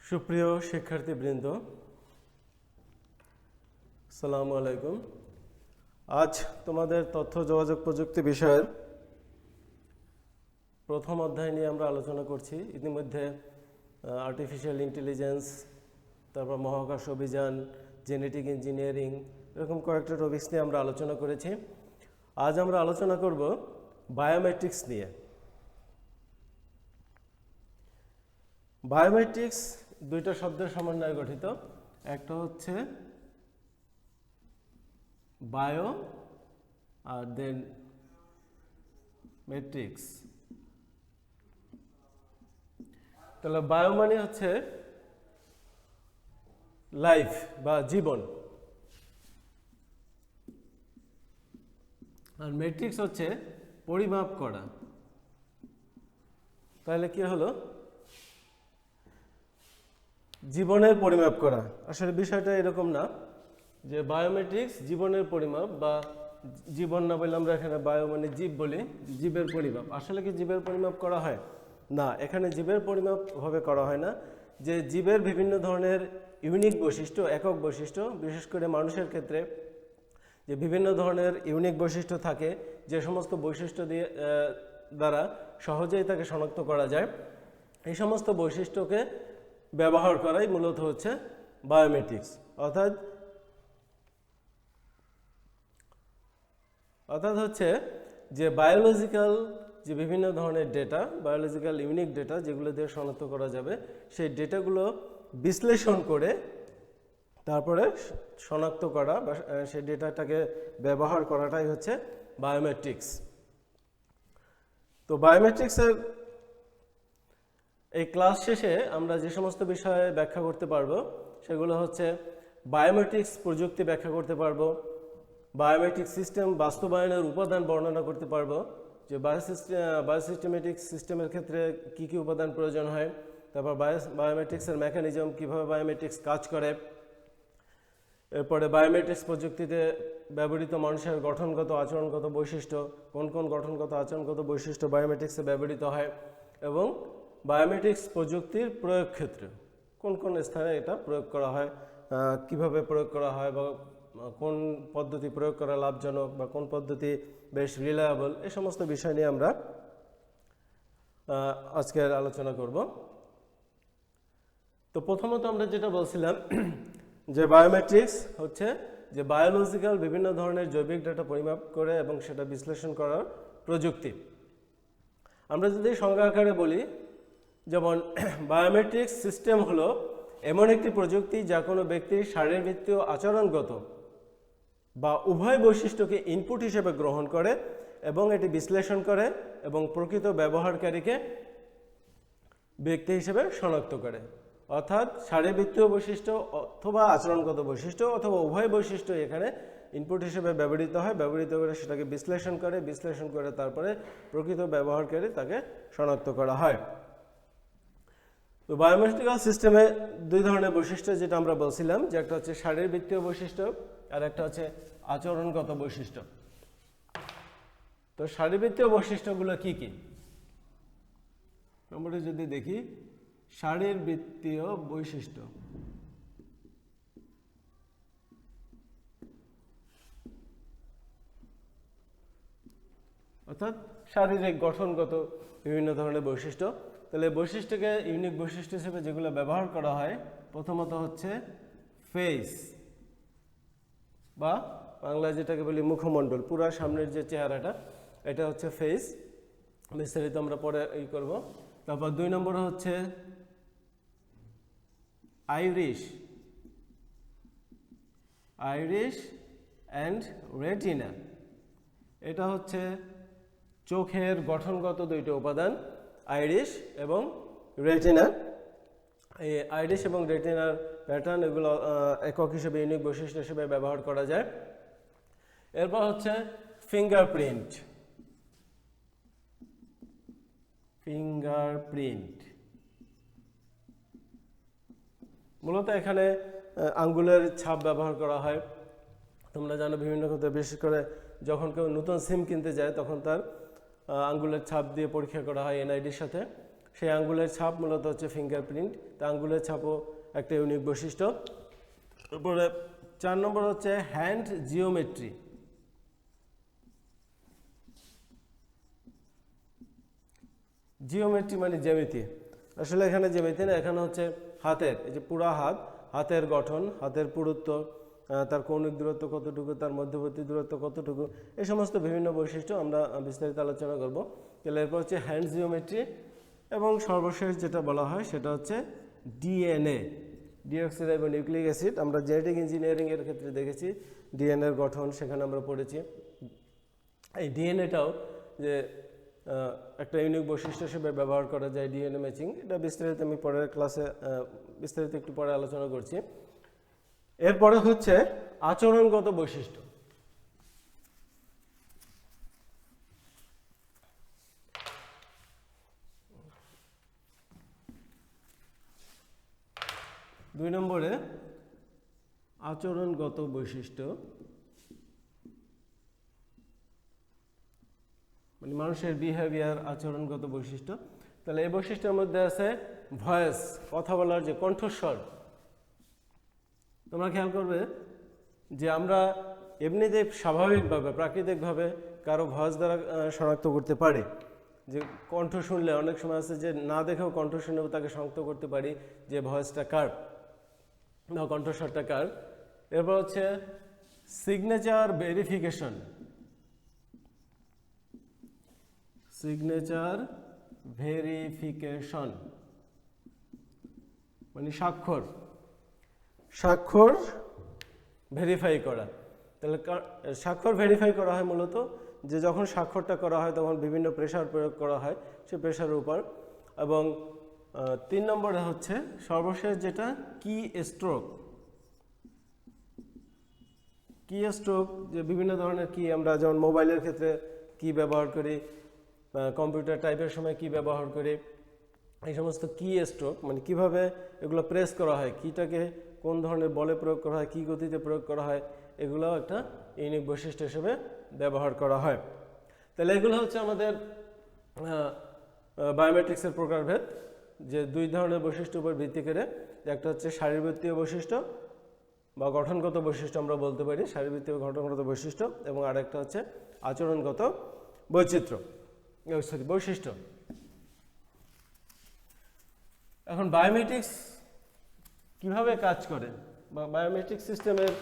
সুপ্রিয় শিক্ষার্থীবৃন্দ, আসসালামু আলাইকুম। আজ তোমাদের তথ্য যোগাযোগ প্রযুক্তি বিষয়ের প্রথম অধ্যায় নিয়ে আমরা আলোচনা করছি। ইতিমধ্যে আর্টিফিশিয়াল ইন্টেলিজেন্স, তারপর মহাকাশ অভিযান, জেনেটিক ইঞ্জিনিয়ারিং, এরকম কয়েকটা টপিকস নিয়ে আমরা আলোচনা করেছি। আজ আমরা আলোচনা করব বায়োমেট্রিক্স নিয়ে। বায়োমেট্রিক্স দুইটা শব্দের সমন্বয়ে গঠিত। একটা হচ্ছে বায়ো আর দেন মেট্রিক্স। তাহলে বায়ো মানে হচ্ছে লাইফ বা জীবন, আর মেট্রিক্স হচ্ছে পরিমাপ করা। তাহলে কি হলো? জীবনের পরিমাপ করা। আসলে বিষয়টা এরকম না যে বায়োমেট্রিক্স জীবনের পরিমাপ, বা জীবন না বলে আমরা এখানে বায়ো মানে জীব বলি, জীবের পরিমাপ। আসলে কি জীবের পরিমাপ করা হয়? না, এখানে জীবের পরিমাপ ভাবে করা হয় না। যে জীবের বিভিন্ন ধরনের ইউনিক বৈশিষ্ট্য, একক বৈশিষ্ট্য, বিশেষ করে মানুষের ক্ষেত্রে যে বিভিন্ন ধরনের ইউনিক বৈশিষ্ট্য থাকে, যে সমস্ত বৈশিষ্ট্য দিয়ে দ্বারা সহজেই তাকে শনাক্ত করা যায়, এই সমস্ত বৈশিষ্ট্যকে ব্যবহার করাই মূলত হচ্ছে বায়োমেট্রিক্স। অর্থাৎ হচ্ছে যে বায়োলজিক্যাল যে বিভিন্ন ধরনের ডেটা, বায়োলজিক্যাল ইউনিক ডেটা যেগুলো দিয়ে শনাক্ত করা যাবে, সেই ডেটাগুলো বিশ্লেষণ করে তারপরে শনাক্ত করা বা সেই ডেটাটাকে ব্যবহার করাটাই হচ্ছে বায়োমেট্রিক্স। তো বায়োমেট্রিক্সের এই ক্লাস শেষে আমরা যে সমস্ত বিষয়ে ব্যাখ্যা করতে পারবো সেগুলো হচ্ছে বায়োমেট্রিক্স প্রযুক্তি ব্যাখ্যা করতে পারবো, বায়োমেট্রিক সিস্টেম বাস্তবায়নের উপাদান বর্ণনা করতে পারবো, যে বায়োসিস্টেমেটিক সিস্টেমের ক্ষেত্রে কি কি উপাদান প্রয়োজন হয়, তারপর বায়োমেট্রিক্সের মেকানিজম, কিভাবে বায়োমেট্রিক্স কাজ করে, এরপরে বায়োমেট্রিক্স প্রযুক্তিতে ব্যবহৃত মানুষের গঠনগত আচরণগত বৈশিষ্ট্য, কোন কোন গঠনগত আচরণগত বৈশিষ্ট্য বায়োমেট্রিক্সে ব্যবহৃত হয়, এবং বায়োমেট্রিক্স প্রযুক্তির প্রয়োগ ক্ষেত্রে কোন কোন স্থানে এটা প্রয়োগ করা হয়, কিভাবে প্রয়োগ করা হয়, বা কোন পদ্ধতি প্রয়োগ করা লাভজনক, বা কোন পদ্ধতি বেশ রিলায়েবল, এই সমস্ত বিষয় নিয়ে আমরা আজকের আলোচনা করব। তো প্রথমত আমরা যেটা বলছিলাম যে বায়োমেট্রিক্স হচ্ছে যে বায়োলজিক্যাল বিভিন্ন ধরনের জৈবিক ডেটা পরিমাপ করে এবং সেটা বিশ্লেষণ করার প্রযুক্তি। আমরা যদি সংজ্ঞা আকারে বলি, যেমন বায়োমেট্রিক্স সিস্টেম হলো এমন একটি প্রযুক্তি যা কোনো ব্যক্তির শারীরবৃত্তীয় আচরণগত বা উভয় বৈশিষ্ট্যকে ইনপুট হিসেবে গ্রহণ করে এবং এটি বিশ্লেষণ করে এবং প্রকৃত ব্যবহারকারীকে ব্যক্তি হিসেবে শনাক্ত করে। অর্থাৎ শারীরবৃত্তীয় বৈশিষ্ট্য অথবা আচরণগত বৈশিষ্ট্য অথবা উভয় বৈশিষ্ট্য এখানে ইনপুট হিসেবে ব্যবহৃত হয়, ব্যবহৃত করে সেটাকে বিশ্লেষণ করে তারপরে প্রকৃত ব্যবহারকারী তাকে শনাক্ত করা হয়। তো বায়োমেট্রিক্যাল সিস্টেমে দুই ধরনের বৈশিষ্ট্য যেটা আমরা বলছিলাম, যে একটা হচ্ছে শারীরবৃত্তীয় বৈশিষ্ট্য আর একটা হচ্ছে আচরণগত বৈশিষ্ট্য। তো শারীরবৃত্তীয় বৈশিষ্ট্যগুলো কি কি আমরা যদি দেখি, শারীরবৃত্তীয় বৈশিষ্ট্য অর্থাৎ শারীরিক গঠনগত বিভিন্ন ধরনের বৈশিষ্ট্য। তাহলে বৈশিষ্ট্যকে ইউনিক বৈশিষ্ট্য হিসেবে যেগুলো ব্যবহার করা হয়, প্রথমত হচ্ছে ফেস, বা বাংলায় যেটাকে বলি মুখমণ্ডল, পুরা সামনের যে চেহারাটা, এটা হচ্ছে ফেস। বিস্তারিত আমরা পরে করব। তারপর 2 নম্বর হচ্ছে আইরিশ অ্যান্ড রেটিনা। এটা হচ্ছে চোখের গঠনগত দুইটা উপাদান, আইরিশ এবং রেটিনা। এই আইরিশ এবং রেটিনার প্যাটার্ন এগুলো একক হিসেবে ইউনিক বৈশিষ্ট্য হিসেবে ব্যবহার করা যায়। এরপর হচ্ছে ফিঙ্গারপ্রিন্ট। মূলত এখানে আঙ্গুলের ছাপ ব্যবহার করা হয়। তোমরা জানো বিভিন্ন ক্ষেত্রে, বিশেষ করে যখন কেউ নতুন সিম কিনতে যায় তখন তার আঙ্গুলের ছাপ দিয়ে পরীক্ষা করা হয় এনআইডির সাথে। সেই আঙ্গুলের ছাপ মূলত হচ্ছে ফিঙ্গারপ্রিন্ট। তা আঙ্গুলের ছাপও একটা ইউনিক বৈশিষ্ট্য। তারপরে 4 নম্বর হচ্ছে হ্যান্ড জিওমেট্রি। জিওমেট্রি মানে জ্যামিতি, আসলে এখানে জ্যামিতি না, এখানে হচ্ছে হাতের, এই যে পুরা হাতের গঠন, হাতের পুরুত্ব, তার কৌণিক দূরত্ব কতটুকু, তার মধ্যবর্তী দূরত্ব কতটুকু, এই সমস্ত বিভিন্ন বৈশিষ্ট্য আমরা বিস্তারিত আলোচনা করব। তাহলে এরপর হচ্ছে হ্যান্ড জিওমেট্রি, এবং সর্বশেষ যেটা বলা হয় সেটা হচ্ছে ডিএনএ, ডিঅক্সিরাইবো নিউক্লিক অ্যাসিড। আমরা জেনেটিক ইঞ্জিনিয়ারিং এর ক্ষেত্রে দেখেছি ডিএনএ এর গঠন, সেখানে আমরা পড়েছি। এই ডিএনএটাও যে একটা ইউনিক বৈশিষ্ট্য হিসেবে ব্যবহার করা যায়, ডিএনএ ম্যাচিং। এটা বিস্তারিত আমি পরের ক্লাসে বিস্তারিত একটু পরে আলোচনা করছি। এরপরে হচ্ছে আচরণগত বৈশিষ্ট্য। দুই নম্বরে আচরণগত বৈশিষ্ট্য, মানে মানুষের বিহেভিয়ার, আচরণগত বৈশিষ্ট্য। তাহলে এই বৈশিষ্ট্যের মধ্যে আছে ভয়েস, কথা বলার যে কণ্ঠস্বর। তোমরা খেয়াল করবে যে আমরা এমনিতে স্বাভাবিকভাবে প্রাকৃতিকভাবে কারো ভয়েস দ্বারা শনাক্ত করতে পারি। যে কণ্ঠ শুনলে অনেক সময় আছে যে না দেখেও কণ্ঠ শুনেও তাকে শনাক্ত করতে পারি যে ভয়েসটা কার বা কণ্ঠস্বরটা কার। এরপর হচ্ছে সিগনেচার ভেরিফিকেশন। সিগনেচার ভেরিফিকেশন মানে স্বাক্ষর ভেরিফাই করা। তাহলে স্বাক্ষর ভেরিফাই করা হয় মূলত যে যখন স্বাক্ষরটা করা হয় তখন বিভিন্ন প্রেসার প্রয়োগ করা হয় সেই প্রেসারের উপর। এবং 3 নম্বরে হচ্ছে সর্বশেষ যেটা কি স্ট্রোক। কি স্ট্রোক যে বিভিন্ন ধরনের কি, আমরা যেমন মোবাইলের ক্ষেত্রে কি ব্যবহার করি, কম্পিউটার টাইপের সময় কি ব্যবহার করি, এই সমস্ত কি স্ট্রোক মানে কিভাবে এগুলো প্রেস করা হয়, কিটাকে কোন ধরনের বলে প্রয়োগ করা হয়, কি গতিতে প্রয়োগ করা হয়, এগুলোও একটা ইউনিক বৈশিষ্ট্য হিসেবে ব্যবহার করা হয়। তাহলে এগুলো হচ্ছে আমাদের বায়োমেট্রিক্সের প্রকারভেদ, যে 2 ধরনের বৈশিষ্ট্যের উপর ভিত্তি করে। একটা হচ্ছে শারীরবৃত্তীয় বৈশিষ্ট্য বা গঠনগত বৈশিষ্ট্য আমরা বলতে পারি, শারীরবৃত্তীয় গঠনগত বৈশিষ্ট্য, এবং আরেকটা হচ্ছে আচরণগত বৈশিষ্ট্য। এখন বায়োমেট্রিক্স কিভাবে কাজ করে বা বায়োমেট্রিক সিস্টেমের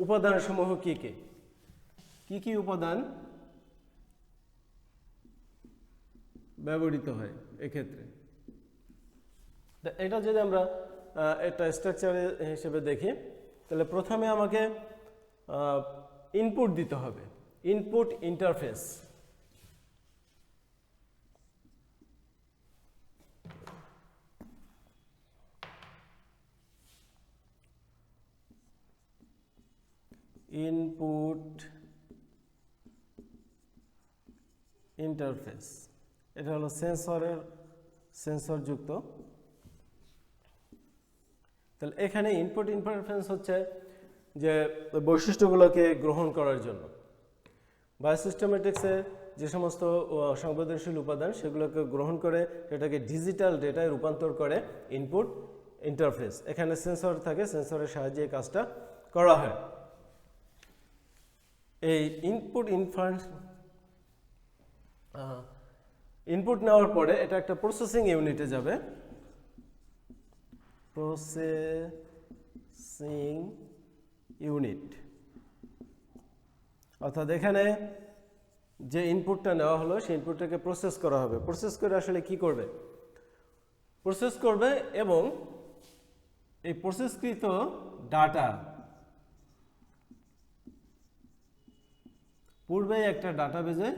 উপাদানসমূহ কি উপাদান ব্যবহৃত হয় এক্ষেত্রে। এটা যদি আমরা একটা স্ট্রাকচার হিসেবে দেখি, তাহলে প্রথমে আমাকে ইনপুট দিতে হবে, ইনপুট ইন্টারফেস। ইনপুট ইন্টারফেস এটা হলো সেন্সরযুক্ত। তাহলে এখানে ইনপুট ইন্টারফেস হচ্ছে যে বৈশিষ্ট্যগুলোকে গ্রহণ করার জন্য বায়োসিস্টেমেটিক্সে যে সমস্ত সংবেদনশীল উপাদান সেগুলোকে গ্রহণ করে সেটাকে ডিজিটাল ডেটায় রূপান্তর করে ইনপুট ইন্টারফেস। এখানে সেন্সর থাকে, সেন্সরের সাহায্যে এই কাজটা করা হয়। এই ইনপুট নেওয়ার পরে এটা একটা প্রসেসিং ইউনিটে যাবে, প্রসেসিং ইউনিট। অর্থাৎ এখানে যে ইনপুটটা নেওয়া হলো সেই ইনপুটটাকে প্রসেস করা হবে। প্রসেস করে আসলে কি করবে? প্রসেস করবে এবং এই প্রসেসকৃত ডাটা পূর্বে একটা ডাটাবেজে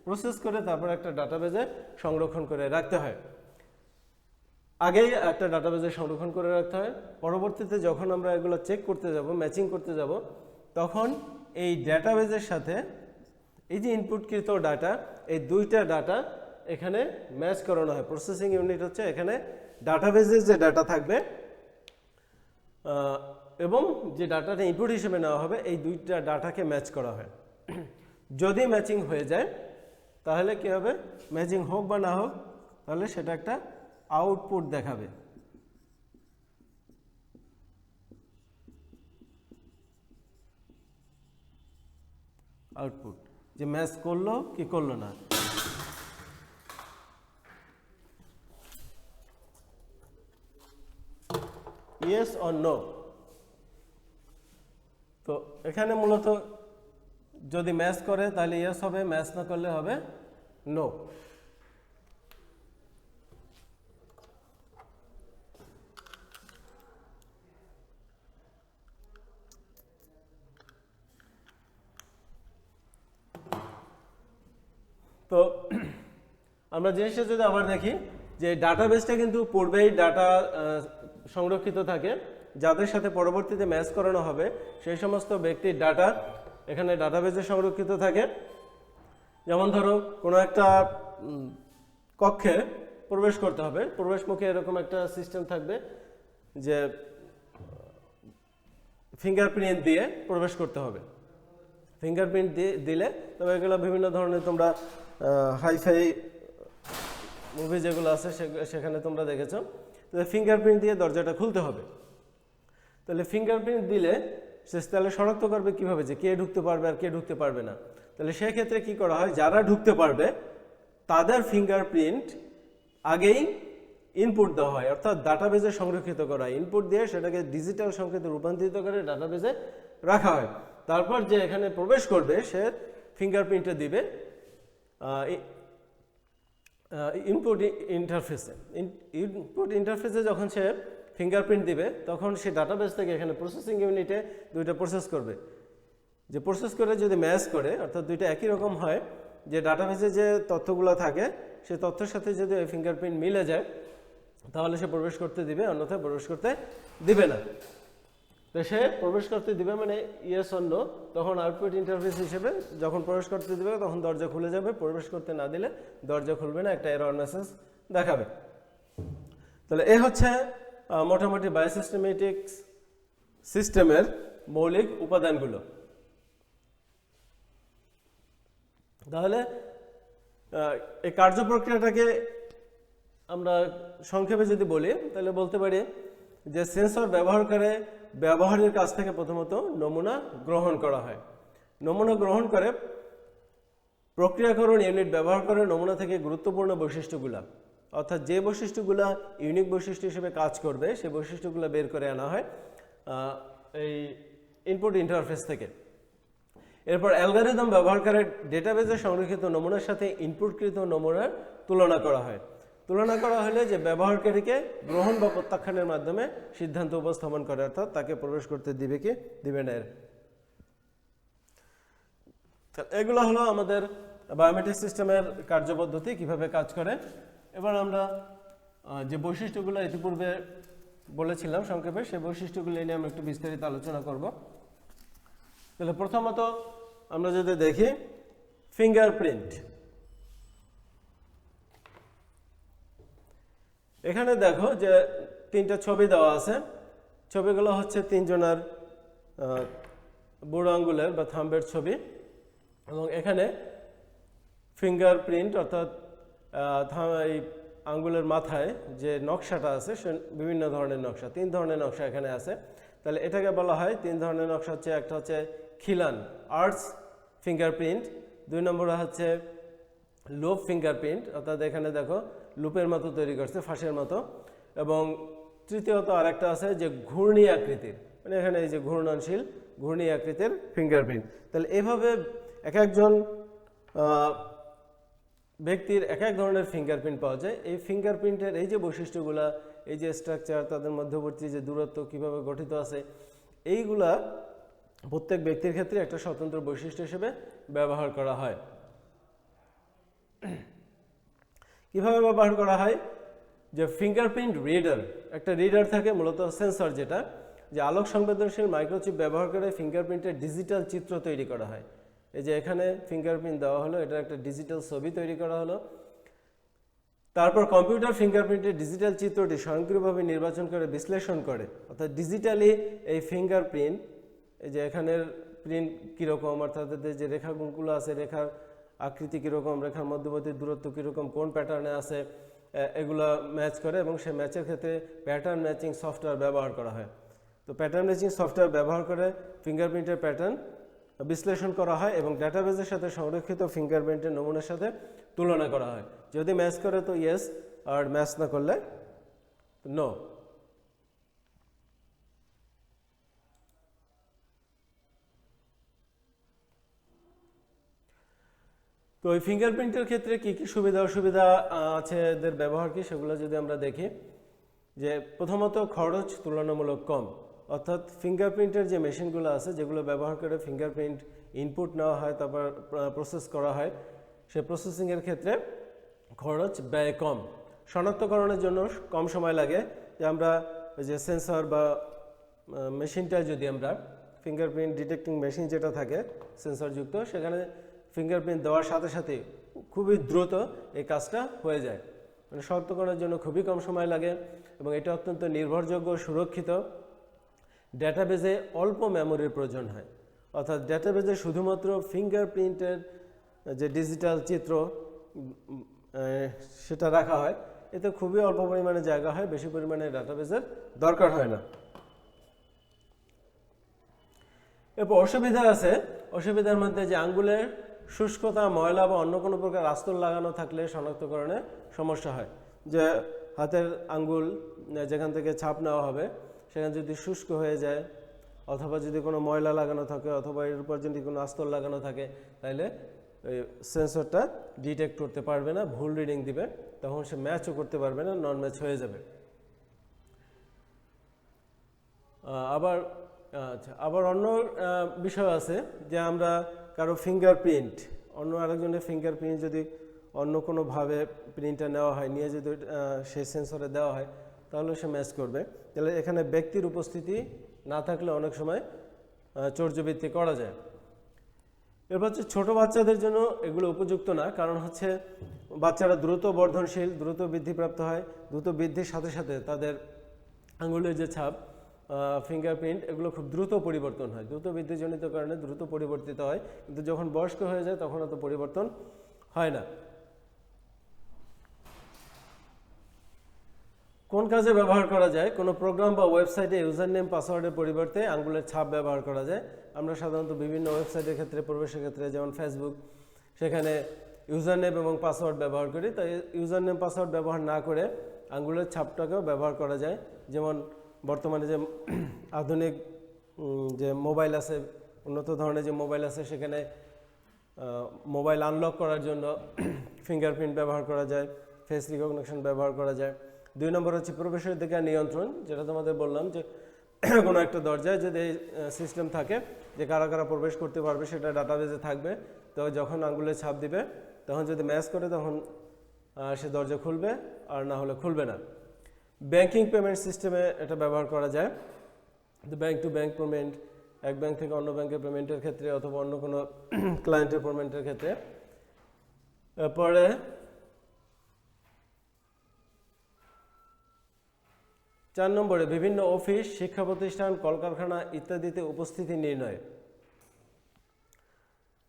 প্রসেস করে তারপর একটা ডাটাবেজে সংরক্ষণ করে রাখতে হয়। আগেই একটা ডাটাবেজে সংরক্ষণ করে রাখতে হয়, পরবর্তীতে যখন আমরা এগুলো চেক করতে যাব, ম্যাচিং করতে যাব, তখন এই ডাটাবেজের সাথে এই যে ইনপুটকৃত ডাটা, এই 2টা ডাটা এখানে ম্যাচ করানো হয়। প্রসেসিং ইউনিট হচ্ছে এখানে ডাটাবেজের যে ডাটা থাকবে এবং যে ডাটাটা ইনপুট হিসেবে নেওয়া হবে, এই 2টা ডাটাকে ম্যাচ করা হয়। যদি ম্যাচিং হয়ে যায় তাহলে কি হবে? ম্যাচিং হোক বা না হোক, তাহলে সেটা একটা আউটপুট দেখাবে। আউটপুট যে ম্যাচ করলো কি করলো না। Yes or no. তো এখানে মূলত যদি ম্যাচ করে তাহলে ইয়েস হবে, ম্যাচ না করলে হবে নো। তো আমরা জিনিসটা যদি আবার দেখি যে ডাটাবেসটা কিন্তু পূর্বেই ডাটা সংরক্ষিত থাকে, যাদের সাথে পরবর্তীতে ম্যাচ করানো হবে সেই সমস্ত ব্যক্তির ডাটা এখানে ডাটাবেসে সংরক্ষিত থাকে। যেমন ধরো কোনো একটা কক্ষে প্রবেশ করতে হবে, প্রবেশমুখে এরকম একটা সিস্টেম থাকবে যে ফিঙ্গারপ্রিন্ট দিয়ে প্রবেশ করতে হবে। ফিঙ্গারপ্রিন্ট দিলে তবে এগুলো বিভিন্ন ধরনের তোমরা হাইফাই মুভি যেগুলো আছে সেখানে তোমরা দেখেছো। তো ফিঙ্গারপ্রিন্ট দিয়ে দরজাটা খুলতে হবে। তাহলে ফিঙ্গারপ্রিন্ট দিলে সে তাহলে শনাক্ত করবে কীভাবে যে কে ঢুকতে পারবে আর কে ঢুকতে পারবে না। তাহলে সেক্ষেত্রে কি করা হয়, যারা ঢুকতে পারবে তাদের ফিঙ্গারপ্রিন্ট আগেই ইনপুট দেওয়া হয়, অর্থাৎ ডাটাবেজে সংরক্ষিত করা হয়। ইনপুট দিয়ে সেটাকে ডিজিটাল সংকেতে রূপান্তরিত করে ডাটাবেজে রাখা হয়। তারপর যে এখানে প্রবেশ করবে সে ফিঙ্গারপ্রিন্টটা দিবে ইনপুট ইন্টারফেসে। ইনপুট ইন্টারফেসে যখন সে ফিঙ্গারপ্রিন্ট দিবে তখন সে ডাটাবেস থেকে এখানে প্রসেসিং ইউনিটে দুইটা প্রসেস করবে। যে প্রসেস করে যদি ম্যাচ করে অর্থাৎ দুইটা একই রকম হয়, যে ডাটাবেসে যে তথ্যগুলো থাকে সে তথ্যের সাথে যদি ওই ফিঙ্গারপ্রিন্ট মিলে যায় তাহলে সে প্রবেশ করতে দিবে, অন্যথায় প্রবেশ করতে দিবে না। তো সে প্রবেশ করতে দিবে মানে ইয়েস অর নো, তখন আউটপুট ইন্টারফেস হিসেবে যখন প্রবেশ করতে দিবে তখন দরজা খুলে যাবে, প্রবেশ করতে না দিলে দরজা খুলবে না, একটা এরর মেসেজ দেখাবে। তাহলে এই হচ্ছে মোটামুটি বায়োসিস্টেমেটিক্স সিস্টেমের মৌলিক উপাদানগুলো। তাহলে এই কার্যপ্রক্রিয়াটাকে আমরা সংক্ষেপে যদি বলি তাহলে বলতে পারি যে সেন্সর ব্যবহার করে ব্যবহারের কাছ থেকে প্রথমত নমুনা গ্রহণ করা হয়। নমুনা গ্রহণ করে প্রক্রিয়াকরণ ইউনিট ব্যবহার করে নমুনা থেকে গুরুত্বপূর্ণ বৈশিষ্ট্যগুলা, অর্থাৎ যে বৈশিষ্ট্যগুলা ইউনিক বৈশিষ্ট্য হিসেবে কাজ করবে সেই বৈশিষ্ট্যগুলো বের করে আনা হয় এই ইনপুট ইন্টারফেস থেকে। এরপর অ্যালগরিদম ব্যবহার করে ডেটাবেজে সংরক্ষিত নমুনার সাথে ইনপুটকৃত নমুনার তুলনা করা হয়। তুলনা করা হলে যে ব্যবহারকারীকে গ্রহণ বা প্রত্যাখ্যানের মাধ্যমে সিদ্ধান্ত উপস্থাপন করে, অর্থাৎ তাকে প্রবেশ করতে দিবে কি দিবে না। এগুলো হলো আমাদের বায়োমেট্রিক সিস্টেমের কার্যপদ্ধতি কিভাবে কাজ করে। এবার আমরা যে বৈশিষ্ট্যগুলো ইতিপূর্বে বলেছিলাম সংক্ষেপে সেই বৈশিষ্ট্যগুলো নিয়ে আমরা একটু বিস্তারিত আলোচনা করব। তাহলে প্রথমত আমরা যদি দেখি ফিঙ্গারপ্রিন্ট, এখানে দেখো যে তিনটা ছবি দেওয়া আছে। ছবিগুলো হচ্ছে তিনজনের বুড়ো আঙ্গুলের বা থাম্বের ছবি, এবং এখানে ফিঙ্গারপ্রিন্ট অর্থাৎ এই আঙ্গুলের মাথায় যে নকশাটা আছে সে বিভিন্ন ধরনের নকশা, তিন ধরনের নকশা এখানে আছে। তাহলে এটাকে বলা হয় তিন ধরনের নকশা হচ্ছে, একটা হচ্ছে খিলান আর্টস ফিঙ্গারপ্রিন্ট, দুই নম্বরে হচ্ছে লুপ ফিঙ্গারপ্রিন্ট অর্থাৎ এখানে দেখো লুপের মতো তৈরি করছে ফাঁসের মতো, এবং তৃতীয়ত আরেকটা আছে যে ঘূর্ণি আকৃতির, মানে এখানে এই যে ঘূর্ণনশীল ঘূর্ণি আকৃতির ফিঙ্গারপ্রিন্ট। তাহলে এভাবে এক একজন ব্যক্তির এক এক ধরনের ফিঙ্গারপ্রিন্ট পাওয়া যায়। এই ফিঙ্গারপ্রিন্টের এই যে বৈশিষ্ট্যগুলা, এই যে স্ট্রাকচার, তাদের মধ্যবর্তী যে দূরত্ব কিভাবে গঠিত আছে, এইগুলা প্রত্যেক ব্যক্তির ক্ষেত্রে একটা স্বতন্ত্র বৈশিষ্ট্য হিসেবে ব্যবহার করা হয়। কিভাবে ব্যবহার করা হয়, যে ফিঙ্গারপ্রিন্ট রিডার, একটা রিডার থাকে মূলত সেন্সর, যেটা যে আলোক সংবেদনশীল মাইক্রোচিপ ব্যবহার করে ফিঙ্গারপ্রিন্টের ডিজিটাল চিত্র তৈরি করা হয়। এই যে এখানে ফিঙ্গারপ্রিন্ট দেওয়া হলো, এটা একটা ডিজিটাল ছবি তৈরি করা হলো। তারপর কম্পিউটার ফিঙ্গারপ্রিন্টের ডিজিটাল চিত্রটি স্বয়ংক্রিয়ভাবে নির্বাচন করে বিশ্লেষণ করে, অর্থাৎ ডিজিটালি এই ফিঙ্গারপ্রিন্ট, এই যে এখানের প্রিন্ট কীরকম, অর্থাৎ যে রেখাগুলো আছে রেখার আকৃতি কীরকম, রেখার মধ্যবর্তী দূরত্ব কীরকম, কোন প্যাটার্নে আছে, এগুলো ম্যাচ করে এবং সেই ম্যাচের ক্ষেত্রে প্যাটার্ন ম্যাচিং সফটওয়্যার ব্যবহার করা হয়। তো প্যাটার্ন ম্যাচিং সফটওয়্যার ব্যবহার করে ফিঙ্গারপ্রিন্টের প্যাটার্ন বিশ্লেষণ করা হয় এবং ডাটাবেজের সাথে সংরক্ষিত ফিঙ্গারপ্রিন্টের নমুনার সাথে তুলনা করা হয়। যদি ম্যাচ করে তো ইয়েস, আর ম্যাচ না করলে নো। তো ওই ফিঙ্গারপ্রিন্টের ক্ষেত্রে কী কী সুবিধা অসুবিধা আছে, এদের ব্যবহার কী, সেগুলো যদি আমরা দেখি, যে প্রথমত খরচ তুলনামূলক কম, অর্থাৎ ফিঙ্গারপ্রিন্টের যে মেশিনগুলো আছে যেগুলো ব্যবহার করে ফিঙ্গারপ্রিন্ট ইনপুট নেওয়া হয় তারপর প্রসেস করা হয়, সে প্রসেসিংয়ের ক্ষেত্রে খরচ ব্যয় কম। শনাক্তকরণের জন্য কম সময় লাগে, যে আমরা যে সেন্সর বা মেশিনটা যদি আমরা ফিঙ্গারপ্রিন্ট ডিটেক্টিং মেশিন যেটা থাকে সেন্সরযুক্ত, সেখানে ফিঙ্গারপ্রিন্ট দেওয়ার সাথে সাথে খুবই দ্রুত এই কাজটা হয়ে যায়, মানে শনাক্তকরণের জন্য খুবই কম সময় লাগে এবং এটা অত্যন্ত নির্ভরযোগ্য, সুরক্ষিত। ডেটাবেজে অল্প মেমোরির প্রয়োজন হয়, অর্থাৎ ডেটাবেজে শুধুমাত্র ফিঙ্গারপ্রিন্টের যে ডিজিটাল চিত্র সেটা রাখা হয়, এতে খুবই অল্প পরিমাণে জায়গা হয়, বেশি পরিমাণে ডেটাবেজের দরকার হয় না। এরপর অসুবিধা আছে, অসুবিধার মধ্যে যে আঙ্গুলের শুষ্কতা, ময়লা বা অন্য কোনো প্রকার আস্তর লাগানো থাকলে শনাক্তকরণে সমস্যা হয়। যে হাতের আঙ্গুল যেখান থেকে ছাপ নেওয়া হবে সেখানে যদি শুষ্ক হয়ে যায় অথবা যদি কোনো ময়লা লাগানো থাকে অথবা এর উপর যদি কোনো আস্তর লাগানো থাকে, তাহলে ওই সেন্সরটা ডিটেক্ট করতে পারবে না, ভুল রিডিং দিবে, তখন সে ম্যাচও করতে পারবে না, নন ম্যাচ হয়ে যাবে। আবার অন্য বিষয় আছে, যে আমরা কারো ফিঙ্গারপ্রিন্ট, অন্য আরেকজনের ফিঙ্গারপ্রিন্ট যদি অন্য কোনোভাবে প্রিন্টটা নেওয়া হয়, নিয়ে যদি সেই সেন্সরে দেওয়া হয়, তাহলে সে ম্যাচ করবে। তাহলে এখানে ব্যক্তির উপস্থিতি না থাকলে অনেক সময় চর্যবৃত্তি করা যায়। এরপর হচ্ছে ছোটো বাচ্চাদের জন্য এগুলো উপযুক্ত না, কারণ হচ্ছে বাচ্চারা দ্রুত বর্ধনশীল, দ্রুত বৃদ্ধিপ্রাপ্ত হয়, দ্রুত বৃদ্ধির সাথে সাথে তাদের আঙুলের যে ছাপ, ফিঙ্গারপ্রিন্ট, এগুলো খুব দ্রুত পরিবর্তন হয়, দ্রুত বৃদ্ধিজনিত কারণে দ্রুত পরিবর্তিত হয়, কিন্তু যখন বয়স্ক হয়ে যায় তখন অত পরিবর্তন হয় না। কোন কাজে ব্যবহার করা যায়? কোনো প্রোগ্রাম বা ওয়েবসাইটে ইউজার নেম পাসওয়ার্ডের পরিবর্তে আঙ্গুলের ছাপ ব্যবহার করা যায়। আমরা সাধারণত বিভিন্ন ওয়েবসাইটের ক্ষেত্রে, প্রবেশের ক্ষেত্রে, যেমন ফেসবুক, সেখানে ইউজার নেম এবং পাসওয়ার্ড ব্যবহার করি। তাই ইউজার নেম পাসওয়ার্ড ব্যবহার না করে আঙ্গুলের ছাপটাকেও ব্যবহার করা যায়। যেমন বর্তমানে যে আধুনিক যে মোবাইল আছে, উন্নত ধরনের যে মোবাইল আছে, সেখানে মোবাইল আনলক করার জন্য ফিঙ্গারপ্রিন্ট ব্যবহার করা যায়, ফেস রিকগনিশন ব্যবহার করা যায়। 2 নম্বর হচ্ছে প্রবেশের দিকে নিয়ন্ত্রণ, যেটা তোমাদের বললাম, যে কোনো একটা দরজায় যদি এই সিস্টেম থাকে যে কারা কারা প্রবেশ করতে পারবে, সেটা ডাটাবেজে থাকবে। তো যখন আঙ্গুলে ছাপ দিবে তখন যদি ম্যাচ করে তখন সে দরজা খুলবে, আর না হলে খুলবে না। ব্যাংকিং পেমেন্ট সিস্টেমে এটা ব্যবহার করা যায়, ব্যাংক টু ব্যাংক পেমেন্ট, এক ব্যাংক থেকে অন্য ব্যাংকের পেমেন্টের ক্ষেত্রে অথবা অন্য কোনো ক্লায়েন্টের পেমেন্টের ক্ষেত্রে। এরপরে 4 নম্বরে বিভিন্ন অফিস, শিক্ষা প্রতিষ্ঠান, কলকারখানা ইত্যাদিতে উপস্থিতি নির্ণয়।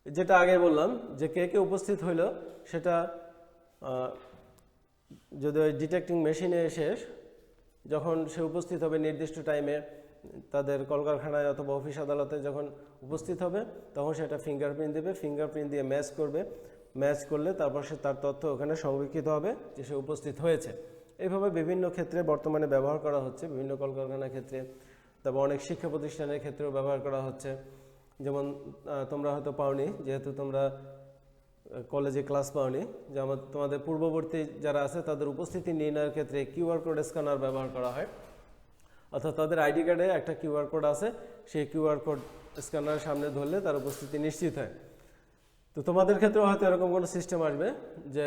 যেটা আগে বললাম যে কে কে উপস্থিত হইল, সেটা যদি ওই ডিটেক্টিং মেশিনে এসে যখন সে উপস্থিত হবে নির্দিষ্ট টাইমে তাদের কলকারখানায় অথবা অফিস আদালতে যখন উপস্থিত হবে, তখন সেটা ফিঙ্গারপ্রিন্ট দেবে, ফিঙ্গারপ্রিন্ট দিয়ে ম্যাচ করবে, ম্যাচ করলে তারপর সে তার তথ্য ওখানে সংরক্ষিত হবে যে সে উপস্থিত হয়েছে। এইভাবে বিভিন্ন ক্ষেত্রে বর্তমানে ব্যবহার করা হচ্ছে, বিভিন্ন কলকারখানার ক্ষেত্রে, তারপর অনেক শিক্ষা প্রতিষ্ঠানের ক্ষেত্রেও ব্যবহার করা হচ্ছে। যেমন তোমরা হয়তো পাওনি, যেহেতু তোমরা কলেজে ক্লাস পাওনি, যে তোমাদের পূর্ববর্তী যারা আছে তাদের উপস্থিতি নির্ণয়ের ক্ষেত্রে কিউআর কোড স্ক্যানার ব্যবহার করা হয়, অর্থাৎ তাদের আইডি কার্ডে একটা কিউআর কোড আছে, সেই কিউআর কোড স্ক্যানারের সামনে ধরলে তার উপস্থিতি নিশ্চিত হয়। তো তোমাদের ক্ষেত্রেও হয়তো এরকম কোনো সিস্টেম আসবে যে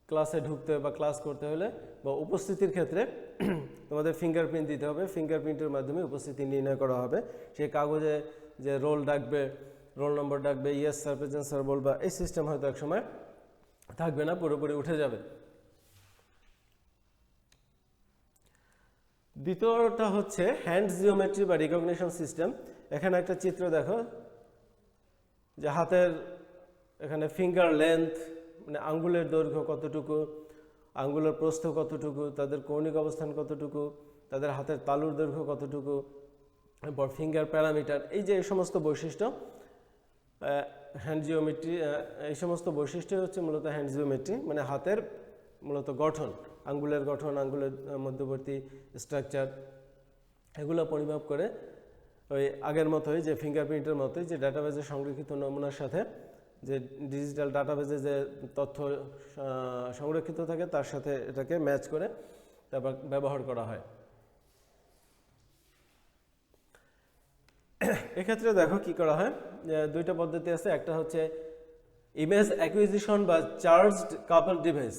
ক্লাসে ঢুকতে বা ক্লাস করতে হলে বা উপস্থিতির ক্ষেত্রে তোমাদের ফিঙ্গারপ্রিন্ট দিতে হবে, ফিঙ্গারপ্রিন্টের মাধ্যমে উপস্থিতি নির্ণয় করা হবে। সেই কাগজে যে রোল ডাকবে, রোল নম্বর ডাকবে, ইয়েস স্যার, প্রেজেন্ট স্যার বলবা, এই সিস্টেম হয়তো একসময় থাকবে না, পুরোপুরি উঠে যাবে। দ্বিতীয়টা হচ্ছে হ্যান্ড জিওমেট্রি বা রিকগনিশন সিস্টেম। এখানে একটা চিত্র দেখো, যে হাতের এখানে ফিঙ্গার লেন্থ, মানে আঙ্গুলের দৈর্ঘ্য কতটুকু, আঙ্গুলের প্রস্থ কতটুকু, তাদের কৌণিক অবস্থান কতটুকু, তাদের হাতের তালুর দৈর্ঘ্য কতটুকু, এরপর ফিঙ্গার প্যারামিটার, এই যে এই সমস্ত বৈশিষ্ট্য হ্যান্ড জিওমেট্রি, এই সমস্ত বৈশিষ্ট্য হচ্ছে মূলত হ্যান্ড জিওমেট্রি, মানে হাতের মূলত গঠন, আঙ্গুলের গঠন, আঙ্গুলের মধ্যবর্তী স্ট্রাকচার, এগুলো পরিমাপ করে ওই আগের মতোই যে ফিঙ্গারপ্রিন্টের মতোই যে ডাটাবেজে সংরক্ষিত নমুনার সাথে যে ডিজিটাল ডাটাবেজে যে তথ্য সংরক্ষিত থাকে তার সাথে এটাকে ম্যাচ করে তারপর ব্যবহার করা হয়। এক্ষেত্রে দেখো কি করা হয়, দুইটা পদ্ধতি আছে। একটা হচ্ছে ইমেজ অ্যাকুইজিশন বা চার্জড কাপল ডিভাইস।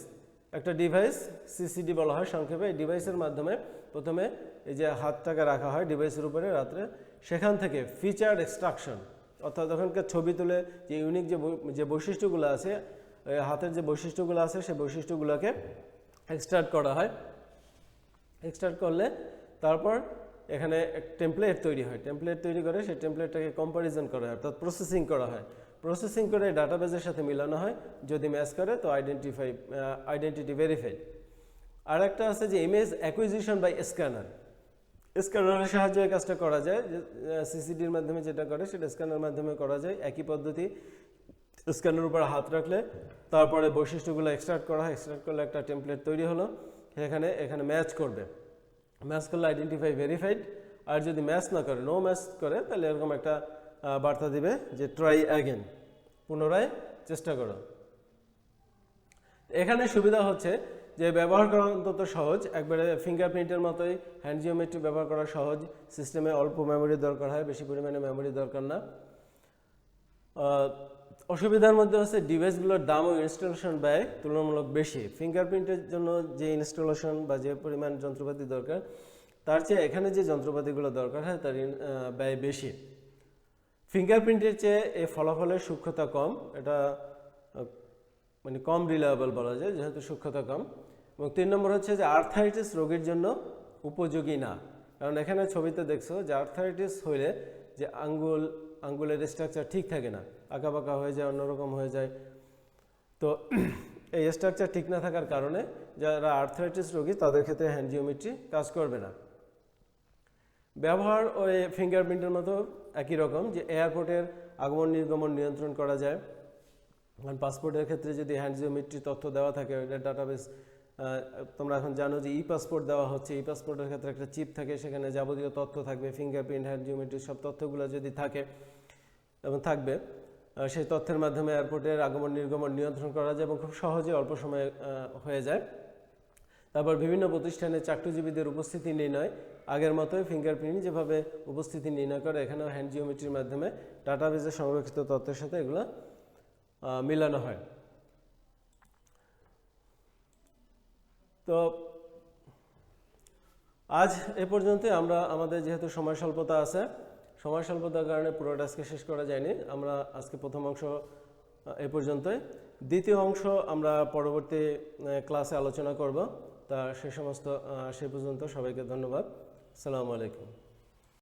একটা ডিভাইস সিসিডি বলা হয় সংক্ষেপে। এই ডিভাইসের মাধ্যমে প্রথমে এই যে হাতটাকে রাখা হয় ডিভাইসের উপরে রাত্রে, সেখান থেকে ফিচার এক্সট্রাকশন, অর্থাৎ ওখানকার ছবি তুলে যে ইউনিক যে বৈশিষ্ট্যগুলো আছে, হাতের যে বৈশিষ্ট্যগুলো আছে সেই বৈশিষ্ট্যগুলোকে এক্সট্রাক্ট করা হয়। এক্সট্রাক্ট করলে তারপর এখানে টেমপ্লেট তৈরি হয়। টেমপ্লেট তৈরি করে সেই টেমপ্লেটটাকে কম্প্যারিজন করা হয়, অর্থাৎ প্রসেসিং করা হয়। প্রসেসিং করে ডাটাবেজের সাথে মিলানো হয়, যদি ম্যাচ করে তো আইডেন্টিটি ভেরিফাইড। আর একটা আছে যে ইমেজ অ্যাকুইজিশন বাই স্ক্যানার। স্ক্যানারের সাহায্যে এই কাজটা করা যায়, সিসিডির মাধ্যমে যেটা করে সেটা স্ক্যানারের মাধ্যমে করা যায়। একই পদ্ধতি, স্ক্যানের উপর হাত রাখলে তারপরে বৈশিষ্ট্যগুলো এক্সট্রাক্ট করা হয়। এক্সট্রাক্ট করলে একটা টেমপ্লেট তৈরি হলো, এখানে ম্যাচ করবে। ম্যাচ করলে আইডেন্টিফাই ভেরিফাইড। আর যদি ম্যাচ না করে, নো ম্যাচ করে, তাহলে এরকম একটা বার্তা দিবে যে ট্রাই অ্যাগেন, পুনরায় চেষ্টা করো। এখানে সুবিধা হচ্ছে যে ব্যবহার করা অন্তত সহজ, একবারে ফিঙ্গারপ্রিন্টের মতোই হ্যান্ড জিওমেট্রি ব্যবহার করা সহজ। সিস্টেমে অল্প মেমোরি দরকার হয়, বেশি পরিমাণে মেমোরি দরকার না। অসুবিধার মধ্যে হচ্ছে ডিভাইসগুলোর দাম ও ইনস্টলেশন ব্যয় তুলনামূলক বেশি। ফিঙ্গারপ্রিন্টের জন্য যে ইনস্টলেশন বা যে পরিমাণ যন্ত্রপাতি দরকার তার চেয়ে এখানে যে যন্ত্রপাতিগুলো দরকার হয় তার ব্যয় বেশি। ফিঙ্গারপ্রিন্টের চেয়ে এই ফলাফলের সূক্ষ্মতা কম, এটা মানে কম রিলায়েবল বলা যায় যেহেতু সূক্ষ্মতা কম। এবং 3 নম্বর হচ্ছে যে আর্থারাইটিস রোগীর জন্য উপযোগী না। কারণ এখানে ছবিতে দেখছো যে আর্থারাইটিস হইলে যে আঙ্গুলের স্ট্রাকচার ঠিক থাকে না, আঁকাবাঁকা হয়ে যায়, অন্যরকম হয়ে যায়। তো এই স্ট্রাকচার ঠিক না থাকার কারণে যারা আর্থারাইটিস রোগী তাদের ক্ষেত্রে হ্যান্ড জিওমেট্রি কাজ করবে না। ব্যবহার ওই ফিঙ্গারপ্রিন্টের মতো একই রকম, যে এয়ারপোর্টের আগমন নির্গমন নিয়ন্ত্রণ করা যায়। কারণ পাসপোর্টের ক্ষেত্রে যদি হ্যান্ড জিওমেট্রি তথ্য দেওয়া থাকে, ওইটার ডাটাবেস তোমরা এখন জানো যে ই পাসপোর্ট দেওয়া হচ্ছে। ই পাসপোর্টের ক্ষেত্রে একটা চিপ থাকে, সেখানে যাবতীয় তথ্য থাকবে, ফিঙ্গারপ্রিন্ট, হ্যান্ড জিওমেট্রি সব তথ্যগুলো যদি থাকে এবং থাকবে, সেই তথ্যের মাধ্যমে এয়ারপোর্টের আগমন নির্গমন নিয়ন্ত্রণ করা যায় এবং খুব সহজে অল্প সময়ে হয়ে যায়। তারপর বিভিন্ন প্রতিষ্ঠানে চাকরিজীবীদের উপস্থিতি নির্ণয় আগের মতোই ফিঙ্গারপ্রিন্ট যেভাবে উপস্থিতি নির্ণয় করে, এখানেও হ্যান্ড জিওমেট্রির মাধ্যমে ডাটাবেজে সংরক্ষিত তথ্যের সাথে এগুলো মিলানো হয়। তো আজ এ পর্যন্ত আমরা আমাদের যেহেতু সময় স্বল্পতা আছে, সময় স্বল্পতার কারণে পুরোটা আজকে শেষ করা যায়নি। আমরা আজকে প্রথম অংশ এ পর্যন্তই। দ্বিতীয় অংশ আমরা পরবর্তী ক্লাসে আলোচনা করব। তা সে পর্যন্ত সবাইকে ধন্যবাদ। আসসালামু আলাইকুম।